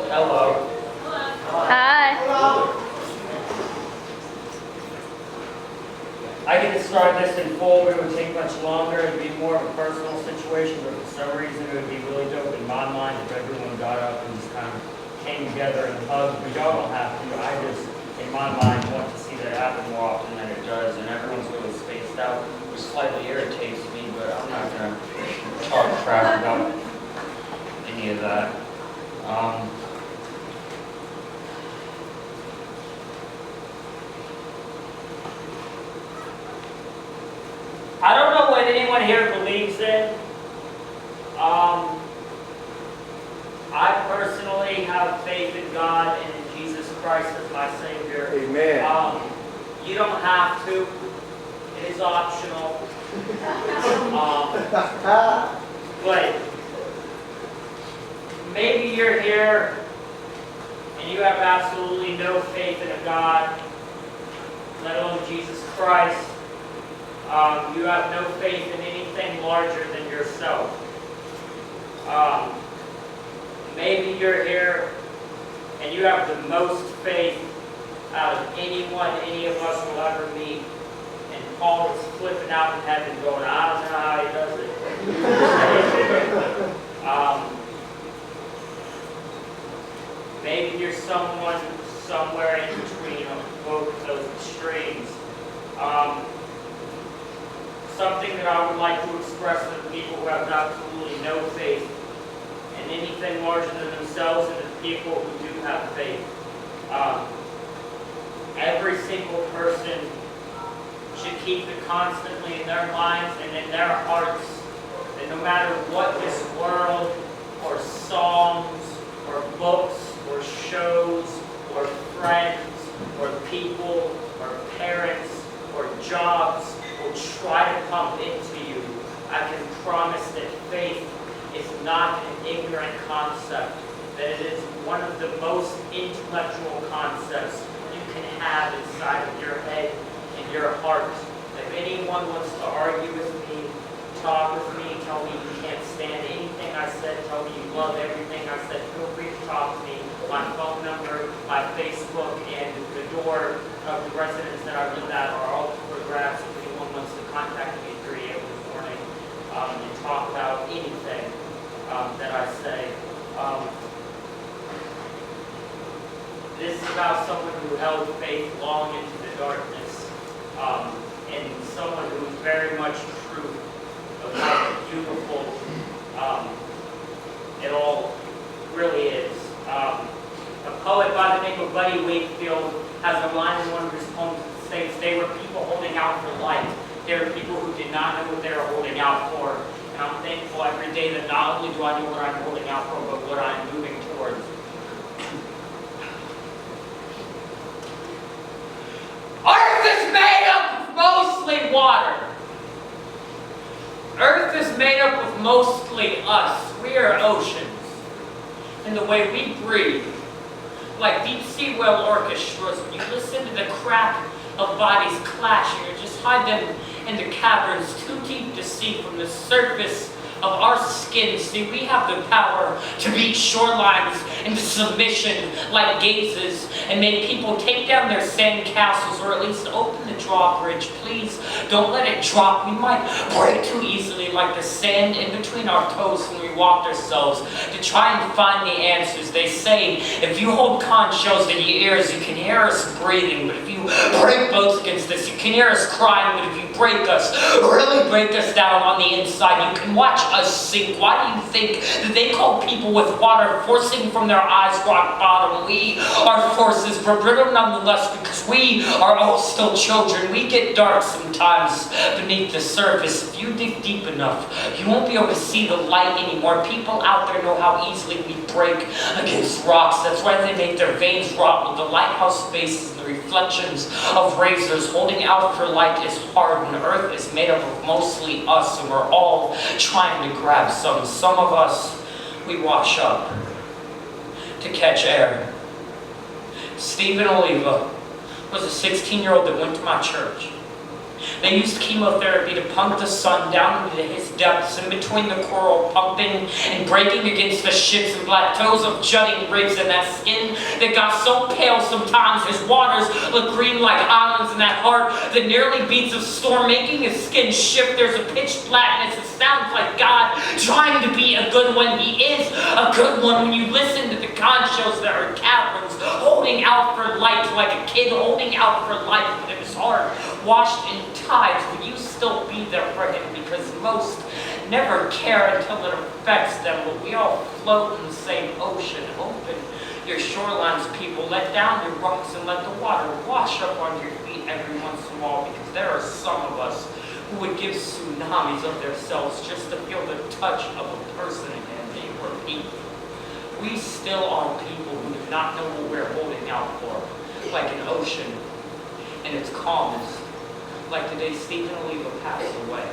Hello. Hi. I could describe this in full, but it would take much longer. It would be more of a personal situation, but for some reason it would be really dope in my mind if everyone got up and just kind of came together and hugged. But y'all don't have to. I just, in my mind, want to see that happen more often than it does, and everyone's really spaced out, which slightly irritates me, but I'm not going to talk crap about any of that. I don't know what anyone here believes in. I personally have faith in God and in Jesus Christ as my Savior. Amen. You don't have to. It is optional. But maybe you're here and you have absolutely no faith in a God, let alone Jesus Christ. You have no faith in anything larger than yourself. Maybe you're here and you have the most faith out of anyone any of us will ever meet. And Paul is flipping out in heaven going, I don't know how he does it. Maybe you're someone somewhere in between both of those extremes. Something that I would like to express to the people who have absolutely no faith in anything larger than themselves and the people who do have faith. Every single person should keep it constantly in their minds and in their hearts that no matter what this world or songs or books or shows or friends or people or parents or jobs will try to pump into you, I can promise that faith is not an ignorant concept, that it is one of the most intellectual concepts you can have inside of your head and your heart. If anyone wants to argue with me, talk with me, tell me you can't stand anything I said, tell me you love everything I said, feel free to talk to me. My phone number, my Facebook, and the door of the residence that I live at are all photographs. If anyone wants to contact me at 3 a.m. in the morning and talk about anything that I say. This is about someone who held faith long into the darkness, and someone who is very much true of how beautiful it all really is. A poet by the name of Buddy Wakefield has a line in one of his poems that states, "They were people holding out for light. They were people who did not know what they were holding out for." And I'm thankful every day that not only do I know what I'm holding out for, but what I'm moving towards. Earth is made up of mostly water. Earth is made up of mostly us. We are oceans. And the way we breathe, like deep sea whale orchestras, when you listen to the crack of bodies clashing, or just hide them in the caverns too deep to see from the surface of our skin. See, we have the power to beat shorelines into submission like gazes and make people take down their sand castles, or at least open the drawbridge. Please don't let it drop. We might break too easily like the sand in between our toes when we walked ourselves to try and find the answers. They say if you hold conch shells in your ears, you can hear us breathing, but if you break boats against us, you can hear us crying, but if you break us, really break us down on the inside, you can watch us sink. Why do you think that they call people with water forcing from their eyes rock bottom? We are forces, but brittle nonetheless, because we are all still children. We get dark sometimes beneath the surface. If you dig deep enough, you won't be able to see the light anymore. People out there know how easily we break against rocks. That's why they make their veins rot with the lighthouse faces and the reflections of razors. Holding out for light is hard, and Earth is made up of mostly us, and we're all trying to grab some. Some of us, we wash up to catch air. Stephen Oliva was a 16-year-old that went to my church. They used chemotherapy to pump the sun down into his depths, in between the coral, pumping and breaking against the ships and plateaus of jutting ribs, and that skin that got so pale sometimes his waters look green like islands, and that heart that nearly beats a storm, making his skin shift. There's a pitch blackness that sounds like God trying to be a good one. He is a good one when you listen to the conch shells that are caverns, holding out for light like a kid holding out for life, but in his heart washed in tides. Will you still be there for him? Because most never care until it affects them, but we all float in the same ocean. Open your shorelines, people. Let down your rocks and let the water wash up on your feet every once in a while, because there are some of us who would give tsunamis of themselves just to feel the touch of a person again. They were people. We still are people who do not know what we're holding out for, like an ocean in its calmness, like the day Stephen Oliva passed away.